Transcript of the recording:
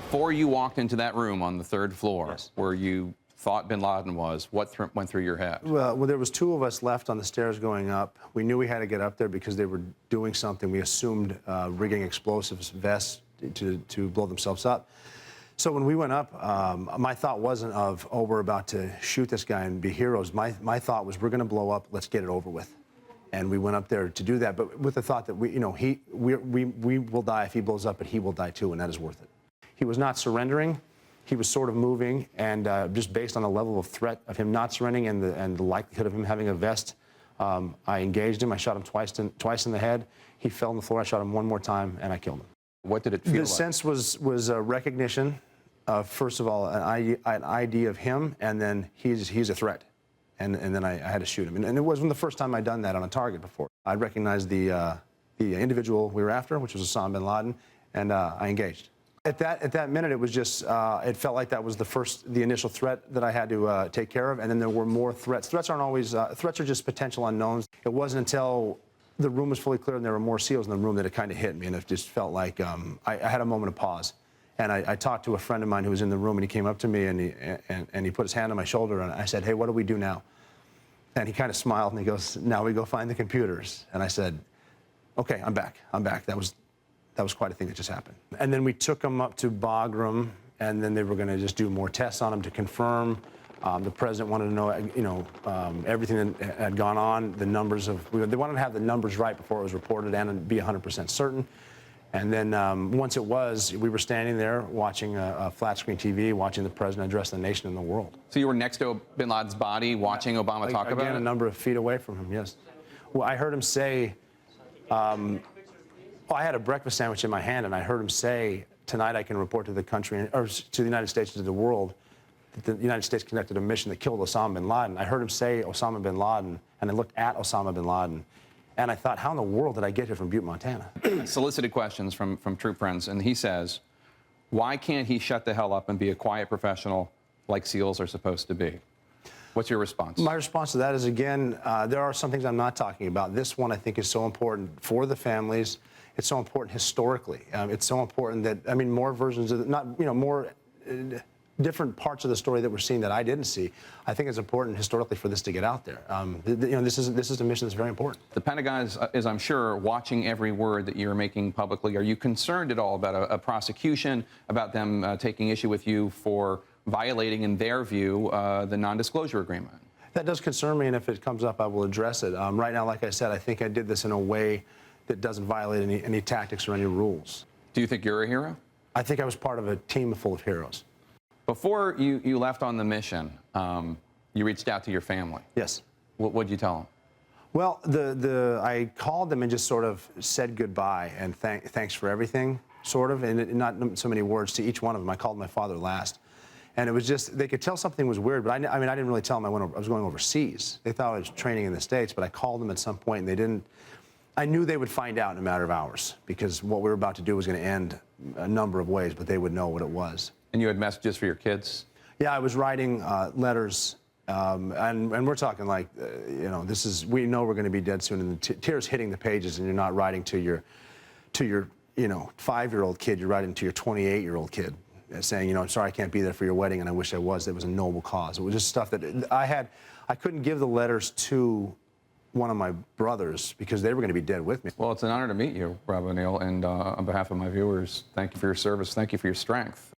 Before you walked into that room on the third floor, Yes. where you thought bin Laden was, what went through your head? Well, there was two of us left on the stairs going up. We knew we had to get up there because they were doing something. We assumed rigging explosives vests to blow themselves up. So when we went up, my thought wasn't of, oh, we're about to shoot this guy and be heroes. My thought was, we're going to blow up. Let's get it over with. And we went up there to do that, but with the thought that we will die if he blows up, but he will die too, and that is worth it. He was not surrendering. He was sort of moving, and just based on the level of threat of him not surrendering and the likelihood of him having a vest, I engaged him. I shot him twice in the head. He fell on the floor. I shot him one more time, and I killed him. What did it feel like? The sense was a recognition of, first of all, an ID of him, and then he's a threat. And then I had to shoot him. And it wasn't the first time I'd done that on a target before. I recognized the individual we were after, which was Osama bin Laden, and I engaged. At that minute, it was just, it felt like that was the initial threat that I had to take care of, and then there were more threats. Threats aren't always, threats are just potential unknowns. It wasn't until the room was fully cleared and there were more SEALs in the room that it kind of hit me, and it just felt like I had a moment of pause. And I talked to a friend of mine who was in the room, and he came up to me, and he put his hand on my shoulder, and I said, hey, what do we do now? And he kind of smiled, and he goes, now we go find the computers. And I said, okay, I'm back. That was quite a thing that just happened. And then we took him up to Bagram, and then they were going to just do more tests on him to confirm. The president wanted to know, everything that had gone on, the numbers of, they wanted to have the numbers right before it was reported and be 100% certain. And then once it was, we were standing there watching a flat screen TV, watching the president address the nation and the world. So you were next to bin Laden's body, watching Obama talk about it? Again, a number of feet away from him, yes. Well, I heard him say, I had a breakfast sandwich in my hand, and I heard him say, tonight I can report to the country, or to the United States and to the world, that the United States conducted a mission that killed Osama bin Laden. I heard him say Osama bin Laden, and I looked at Osama bin Laden, and I thought, how in the world did I get here from Butte, Montana? Solicited questions from troop friends, and he says, why can't he shut the hell up and be a quiet professional like SEALs are supposed to be? What's your response? My response to that is, again, there are some things I'm not talking about. This one I think is so important for the families. It's so important historically. It's so important that, I mean, more versions of, more different parts of the story that we're seeing that I didn't see. I think it's important historically for this to get out there. This is a mission that's very important. The Pentagon is, I'm sure, watching every word that you're making publicly. Are you concerned at all about a prosecution, about them taking issue with you for violating, in their view, the non-disclosure agreement? That does concern me, and if it comes up, I will address it. Right now, like I said, I think I did this in a way that doesn't violate any tactics or any rules. Do you think you're a hero? I think I was part of a team full of heroes. Before you left on the mission, you reached out to your family. Yes. What did you tell them? Well, I called them and just sort of said goodbye and thanks for everything, sort of, and not so many words to each one of them. I called my father last. And it was just, they could tell something was weird, but I mean, I didn't really tell them I was going overseas. They thought I was training in the States, but I called them at some point, and they didn't. I knew they would find out in a matter of hours, because what we were about to do was going to end a number of ways, but they would know what it was. And you had messages for your kids? Yeah, I was writing letters, and we're talking like, we know we're going to be dead soon, and the tears hitting the pages, and you're not writing to your 5-year-old kid, you're writing to your 28-year-old kid, saying, I'm sorry I can't be there for your wedding, and I wish I was. It was a noble cause. It was just stuff that I couldn't give the letters to one of my brothers because they were going to be dead with me. Well, it's an honor to meet you, Rob O'Neill, and on behalf of my viewers, thank you for your service. Thank you for your strength.